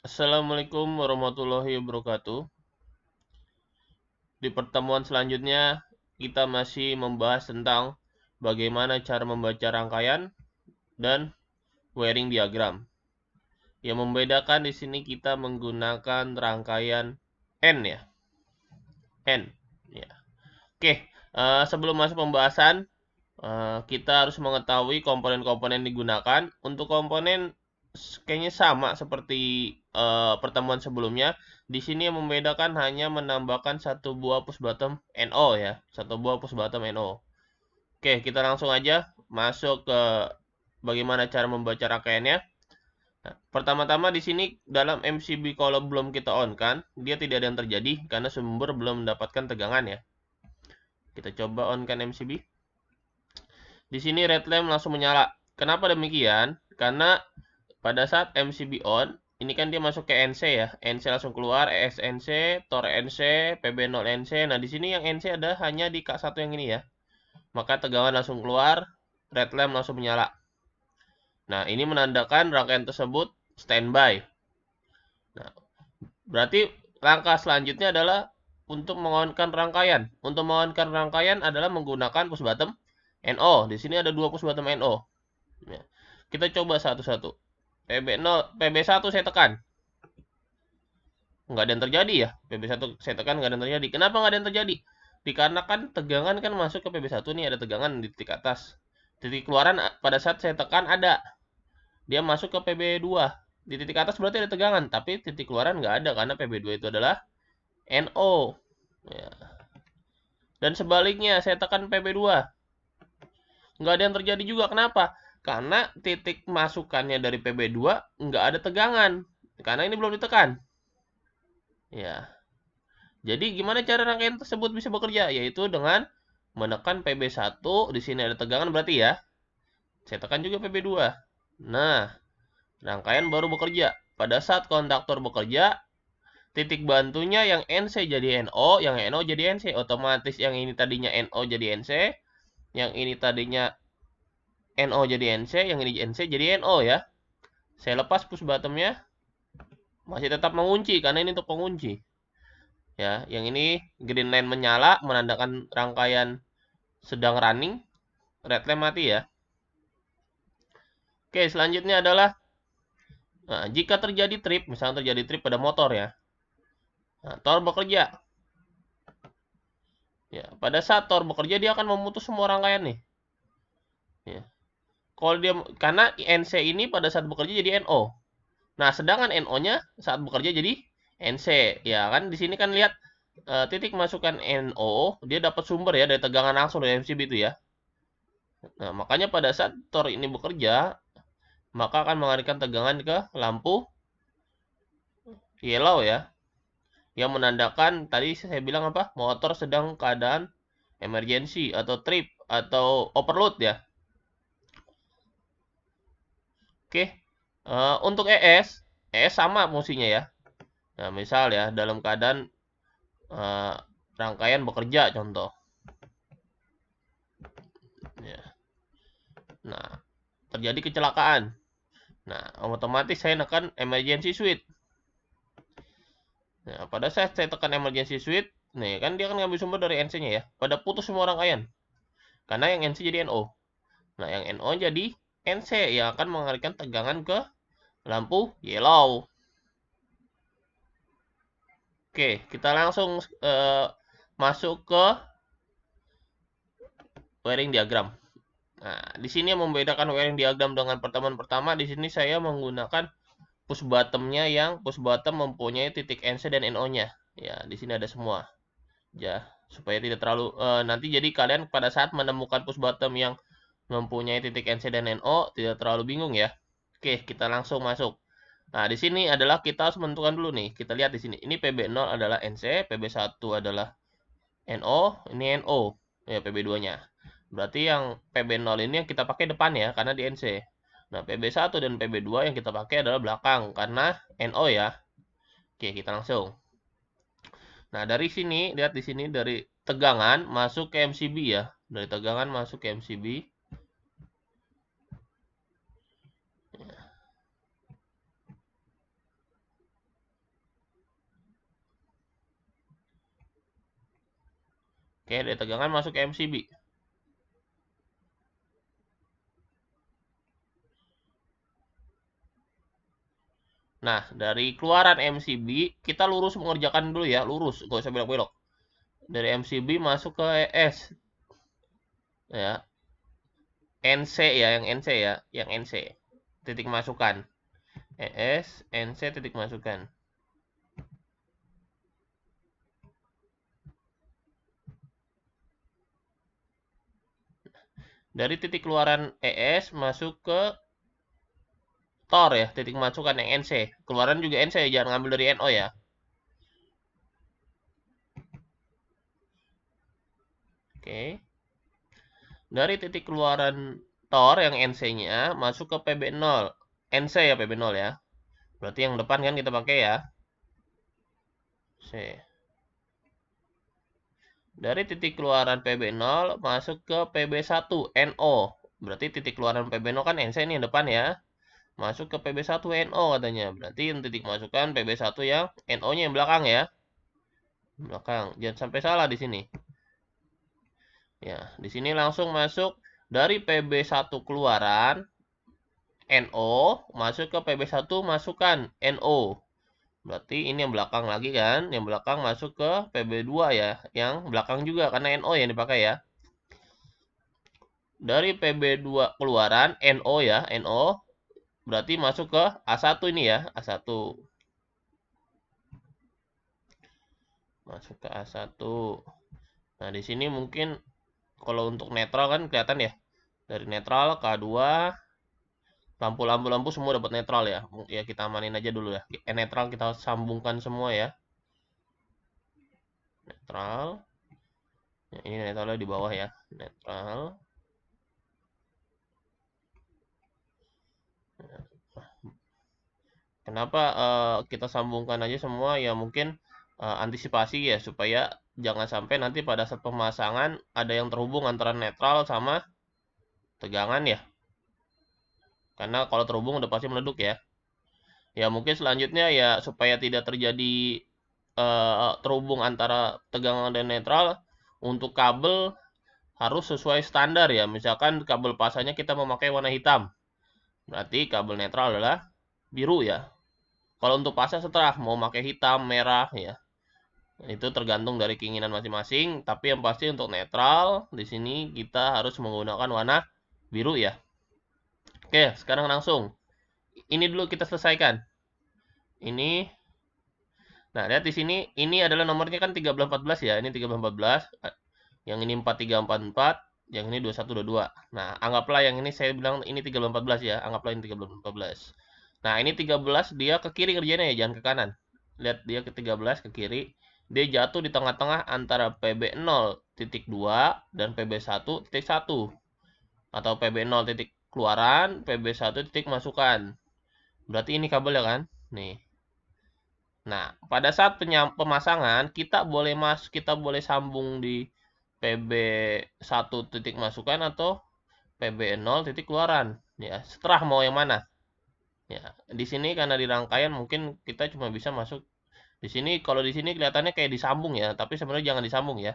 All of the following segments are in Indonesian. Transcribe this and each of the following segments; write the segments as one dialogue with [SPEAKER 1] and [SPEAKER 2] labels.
[SPEAKER 1] Assalamualaikum warahmatullahi wabarakatuh. Di pertemuan selanjutnya, kita masih membahas tentang bagaimana cara membaca rangkaian dan wiring diagram. Yang membedakan di sini kita menggunakan rangkaian N ya. N. Ya. Oke, sebelum masuk pembahasan, kita harus mengetahui komponen-komponen digunakan. Untuk komponen kayaknya sama seperti pertemuan sebelumnya. Di sini yang membedakan hanya menambahkan satu buah push bottom NO ya, satu buah push bottom NO. Oke, kita langsung aja masuk ke bagaimana cara membaca rangkaiannya. Nah, pertama-tama di sini dalam MCB kalau belum kita on kan, dia tidak ada yang terjadi karena sumber belum mendapatkan tegangan ya. Kita coba on kan MCB. Di sini red lamp langsung menyala. Kenapa demikian? Karena pada saat MCB on, ini kan dia masuk ke NC ya. NC langsung keluar, ESNC, Tor NC, PB0 NC. Nah, di sini yang NC ada hanya di K1 yang ini ya. Maka tegangan langsung keluar, red lamp langsung menyala. Nah, ini menandakan rangkaian tersebut standby. Nah, berarti langkah selanjutnya adalah untuk mengonkan rangkaian. Untuk mengonkan rangkaian adalah menggunakan push bottom NO. Di sini ada dua push bottom NO. Ya. Kita coba satu-satu. PB1 saya tekan. Nggak ada yang terjadi ya. PB1 saya tekan nggak ada yang terjadi. Kenapa nggak ada yang terjadi? Dikarenakan tegangan kan masuk ke PB1 nih, ada tegangan di titik atas. Titik keluaran pada saat saya tekan ada. Dia masuk ke PB2. Di titik atas berarti ada tegangan, tapi titik keluaran nggak ada karena PB2 itu adalah NO. Ya. Dan sebaliknya saya tekan PB2. Nggak ada yang terjadi juga. Kenapa? Karena titik masukannya dari PB2 nggak ada tegangan. Karena ini belum ditekan. Ya. Jadi gimana cara rangkaian tersebut bisa bekerja? Yaitu dengan menekan PB1. Di sini ada tegangan berarti ya. Saya tekan juga PB2. Nah, rangkaian baru bekerja. Pada saat konduktor bekerja, titik bantunya yang NC jadi NO, yang NO jadi NC. Otomatis yang ini tadinya NO jadi NC, yang ini tadinya NO jadi NC, yang ini NC jadi NO ya. Saya lepas push bottomnya, masih tetap mengunci karena ini untuk pengunci. Ya, yang ini green line menyala menandakan rangkaian sedang running, red lamp mati ya. Oke, selanjutnya adalah jika terjadi trip, misalnya terjadi trip pada motor ya. Nah, Tor bekerja. Ya, pada saat Tor bekerja dia akan memutus semua rangkaian nih. Ya. Kalau dia karena NC ini pada saat bekerja jadi NO. Nah, sedangkan NO-nya saat bekerja jadi NC. Ya kan di sini kan lihat titik masukan NO, dia dapat sumber ya dari tegangan langsung dari MCB itu ya. Nah, makanya pada saat Tor ini bekerja, maka akan mengalihkan tegangan ke lampu yellow ya. Yang menandakan tadi saya bilang apa? Motor sedang keadaan emergency atau trip atau overload ya. Oke. Untuk ES sama fungsinya ya. Nah, misal ya dalam keadaan uh, rangkaian bekerja contoh. Ya. Nah, terjadi kecelakaan. Nah, otomatis saya tekan emergency switch. Nah, pada saat saya tekan emergency switch, nih kan dia kan ngambil sumber dari NC-nya ya. Pada putus semua rangkaian. Karena yang NC jadi NO. Nah, yang NO jadi NC yang akan mengalihkan tegangan ke lampu yellow. Oke, kita langsung masuk ke wiring diagram. Nah, di sini yang membedakan wiring diagram dengan pertemuan pertama, di sini saya menggunakan push bottom-nya yang push bottom mempunyai titik NC dan NO-nya. Ya, di sini ada semua. Ya, supaya tidak terlalu nanti jadi kalian pada saat menemukan push bottom yang mempunyai titik NC dan NO tidak terlalu bingung ya. Oke, kita langsung masuk. Nah, di sini adalah kita harus menentukan dulu nih. Kita lihat di sini. Ini PB0 adalah NC, PB1 adalah NO, ini NO. Ya, PB2-nya. Berarti yang PB0 ini yang kita pakai depan ya, karena di NC. Nah, PB1 dan PB2 yang kita pakai adalah belakang, karena NO ya. Oke, kita langsung. Nah, dari sini, lihat di sini dari tegangan masuk ke MCB ya. Dari tegangan masuk ke MCB. Oke, dari tegangan masuk ke MCB. Nah, dari keluaran MCB, kita lurus mengerjakan dulu ya, lurus, nggak usah belok-belok. Dari MCB masuk ke ES. Ya, NC ya, yang NC ya, yang NC. Titik masukan. ES, NC, titik masukan. Dari titik keluaran ES masuk ke TOR ya, titik masukan yang NC. Keluaran juga NC, jangan ngambil dari NO ya. Oke. Dari titik keluaran TOR yang NC-nya masuk ke PB0. NC ya, PB0 ya. Berarti yang depan kan kita pakai ya. C. Dari titik keluaran PB0 masuk ke PB1 NO. Berarti titik keluaran PB0 kan NC ini yang depan ya. Masuk ke PB1 NO katanya. Berarti yang titik masukan PB1 yang NO-nya yang belakang ya. Belakang. Jangan sampai salah di sini. Ya, di sini langsung masuk dari PB1 keluaran NO masuk ke PB1 masukan NO. Berarti ini yang belakang lagi kan, yang belakang masuk ke PB2 ya, yang belakang juga karena NO yang dipakai ya. Dari PB2 keluaran NO ya, NO berarti masuk ke A1 ini ya, A1. Masuk ke A1. Nah, di sini mungkin kalau untuk netral kan kelihatan ya. Dari netral K2, lampu-lampu semua dapat netral ya. Ya kita amanin aja dulu ya. Netral kita sambungkan semua ya. Netral. Ya, ini netralnya di bawah ya. Netral. Kenapa kita sambungkan aja semua ya mungkin antisipasi ya supaya jangan sampai nanti pada saat pemasangan ada yang terhubung antara netral sama tegangan ya. Karena kalau terhubung udah pasti meleduk ya. Ya mungkin selanjutnya ya supaya tidak terjadi terhubung antara tegangan dan netral untuk kabel harus sesuai standar ya. Misalkan kabel pasanya kita memakai warna hitam. Berarti kabel netral adalah biru ya. Kalau untuk pasang setelah mau pakai hitam, merah ya. Itu tergantung dari keinginan masing-masing, tapi yang pasti untuk netral di sini kita harus menggunakan warna biru ya. Oke, sekarang langsung. Ini dulu kita selesaikan. Ini nah, lihat di sini ini adalah nomornya kan 1314 ya. Ini 1314. Yang ini 4344, yang ini 2122. Nah, anggaplah yang ini saya bilang ini 1314 ya. Anggaplah ini 1314. Nah, ini 13 dia ke kiri kerjanya ya, jangan ke kanan. Lihat dia ke 13 ke kiri. Dia jatuh di tengah-tengah antara PB0.2 dan PB1.1. Atau PB0 titik keluaran, PB1 titik masukan. Berarti ini kabel ya kan? Nih. Nah, pada saat pemasangan kita boleh sambung di PB1 titik masukan atau PB0 titik keluaran. Ya, setelah mau yang mana? Ya, di sini karena di rangkaian mungkin kita cuma bisa masuk di sini. Kalau di sini kelihatannya kayak disambung ya, tapi sebenarnya jangan disambung ya.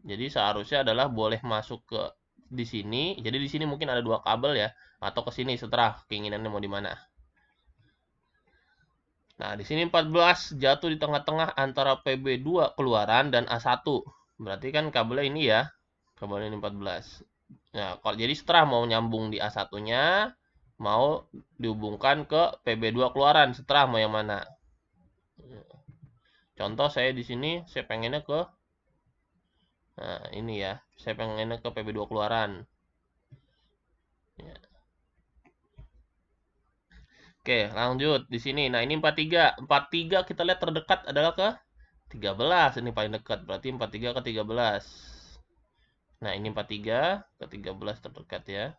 [SPEAKER 1] Jadi seharusnya adalah boleh masuk ke di sini. Jadi di sini mungkin ada dua kabel ya, atau ke sini setelah keinginannya mau di mana. Nah, di sini 14 jatuh di tengah-tengah antara PB2 keluaran dan A1. Berarti kan kabelnya ini ya. Kabel ini 14. Nah, kalau jadi setelah mau nyambung di A1-nya, mau dihubungkan ke PB2 keluaran, setelah mau yang mana. Contoh saya di sini saya pengennya ke nah, ini ya. Saya pengennya ke PB2 keluaran. Ya. Oke, lanjut di sini. Nah, ini 43. 43 kita lihat terdekat adalah ke 13. Ini paling dekat. Berarti 43 ke 13. Nah, ini 43 ke 13 terdekat ya.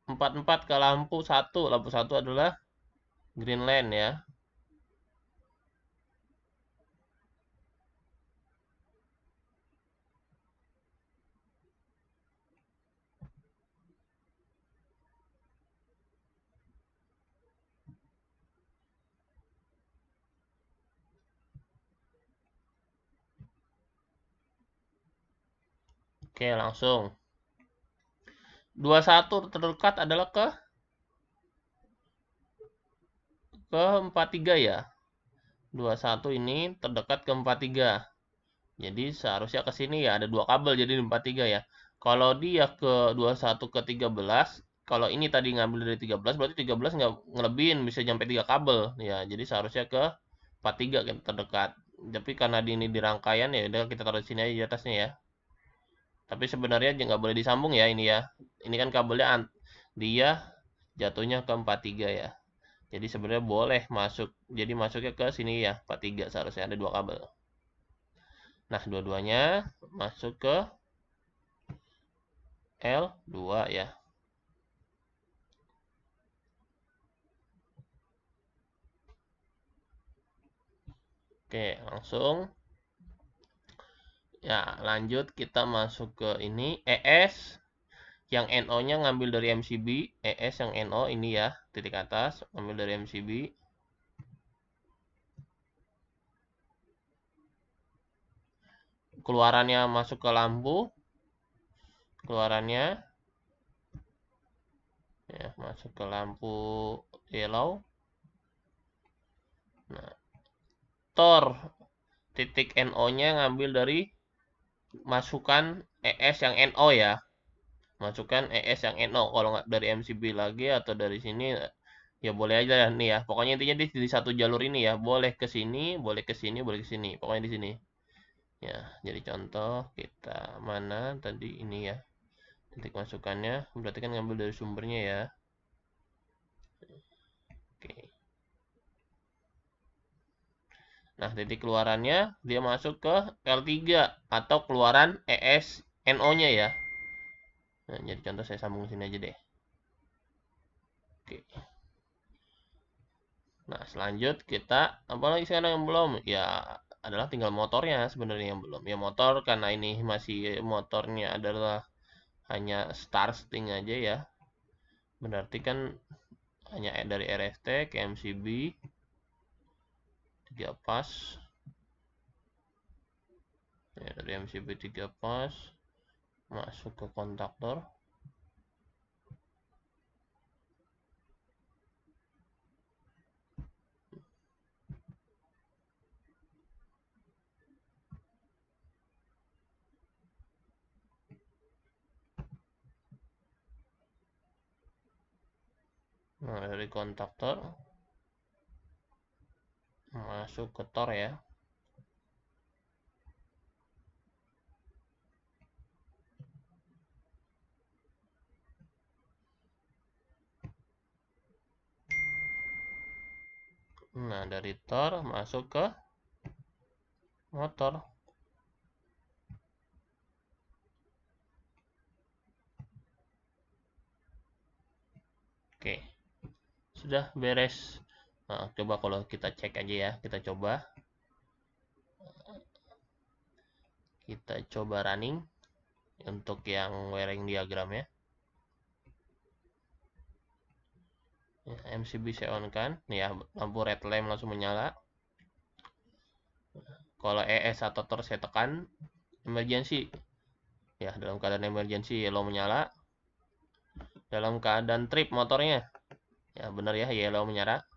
[SPEAKER 1] Empat ke lampu satu. Lampu satu adalah green line ya. Oke, langsung. 21 terdekat adalah ke 43 ya. 21 ini terdekat ke 43. Jadi seharusnya ke sini ya, ada 2 kabel jadi 43 ya. Kalau dia ke 21 ke 13, kalau ini tadi ngambil dari 13, berarti 13 nggak ngelebihin, bisa sampai 3 kabel. Ya, jadi seharusnya ke 43 kan terdekat. Tapi karena ini di rangkaian ya udah kita taruh di sini aja di atasnya ya. Tapi sebenarnya nggak boleh disambung ya ini ya. Ini kan kabelnya dia jatuhnya ke 43 ya. Jadi sebenarnya boleh masuk. Jadi masuknya ke sini ya, 43 seharusnya ada 2 kabel. Nah, dua-duanya masuk ke L2 ya. Oke, langsung. Ya, lanjut kita masuk ke ini ES yang NO-nya ngambil dari MCB. ES yang NO ini ya, titik atas ngambil dari MCB. Keluarannya masuk ke lampu. Keluarannya ya, masuk ke lampu yellow. Nah, Tor titik NO-nya ngambil dari masukan ES yang NO ya. Masukkan ES yang NO. Kalau nggak dari MCB lagi atau dari sini ya boleh aja nih ya. Pokoknya intinya di satu jalur ini ya. Boleh ke sini, boleh ke sini, boleh ke sini. Pokoknya di sini. Ya, jadi contoh kita mana tadi ini ya. Titik masukannya berarti kan ngambil dari sumbernya ya. Oke. Nah, titik keluarannya dia masuk ke L3 atau keluaran ES NO-nya ya. Nah, jadi contoh saya sambung sini aja deh. Oke. Nah, selanjut kita apa lagi sekarang yang belum? Ya, adalah tinggal motornya sebenarnya yang belum. Ya motor karena ini masih motornya adalah hanya starting aja ya. Berarti kan hanya dari RFT ke MCB 3 pas. Ya, dari MCB 3 pas masuk ke kontaktor. Nah, dari kontaktor masuk ke tor ya. Nah, dari tor masuk ke motor. Oke. Sudah beres. Nah, coba kalau kita cek aja ya, kita coba running untuk yang wiring diagramnya. Ya, MCB saya on kan, ya lampu red lamp langsung menyala. Kalau ES atau tor saya tekan emergency, ya dalam keadaan emergency yellow menyala. Dalam keadaan trip motornya, ya benar ya yellow menyala.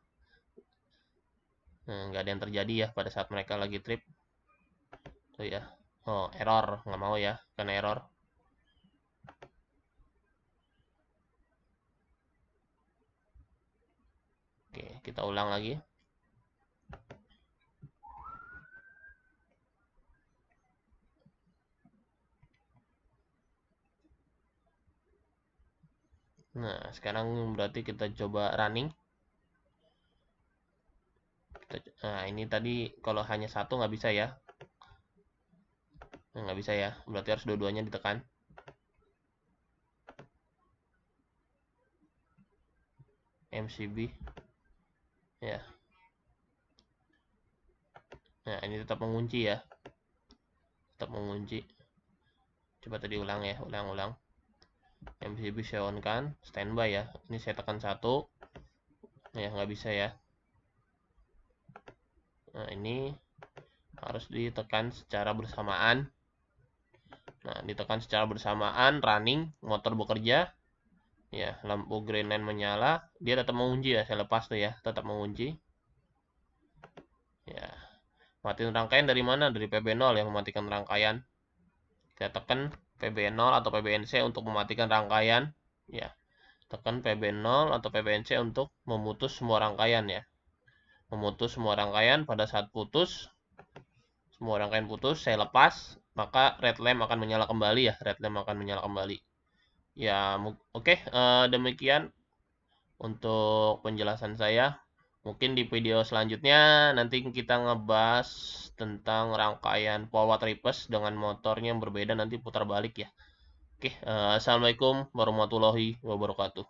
[SPEAKER 1] Nah, nggak ada yang terjadi ya pada saat mereka lagi trip. Tuh ya, oh error, nggak mau ya, karena error. Oke, kita ulang lagi. Nah, sekarang berarti kita coba running. Nah, ini tadi kalau hanya satu nggak bisa ya. Nah, nggak bisa ya, berarti harus dua-duanya ditekan. MCB. Ya. Nah, ini tetap mengunci ya. Tetap mengunci. Coba tadi ulang ya, ulang-ulang. MCB saya on kan, standby ya. Ini saya tekan satu. Ya, nggak bisa ya. Nah, ini harus ditekan secara bersamaan. Nah, ditekan secara bersamaan, running, motor bekerja. Ya, lampu green line menyala, dia tetap mengunci ya, saya lepas tuh ya, tetap mengunci. Ya, matiin rangkaian dari mana? Dari PB0 ya, mematikan rangkaian. Kita tekan PB0 atau PBNC untuk mematikan rangkaian. Ya, tekan PB0 atau PBNC untuk memutus semua rangkaian ya. Memutus semua rangkaian. Pada saat putus, semua rangkaian putus, saya lepas, maka red lamp akan menyala kembali ya. Red lamp akan menyala kembali. Ya, oke, demikian untuk penjelasan saya. Mungkin di video selanjutnya nanti kita ngebahas tentang rangkaian forward reverse dengan motornya yang berbeda, nanti putar balik ya. Oke, assalamualaikum warahmatullahi wabarakatuh.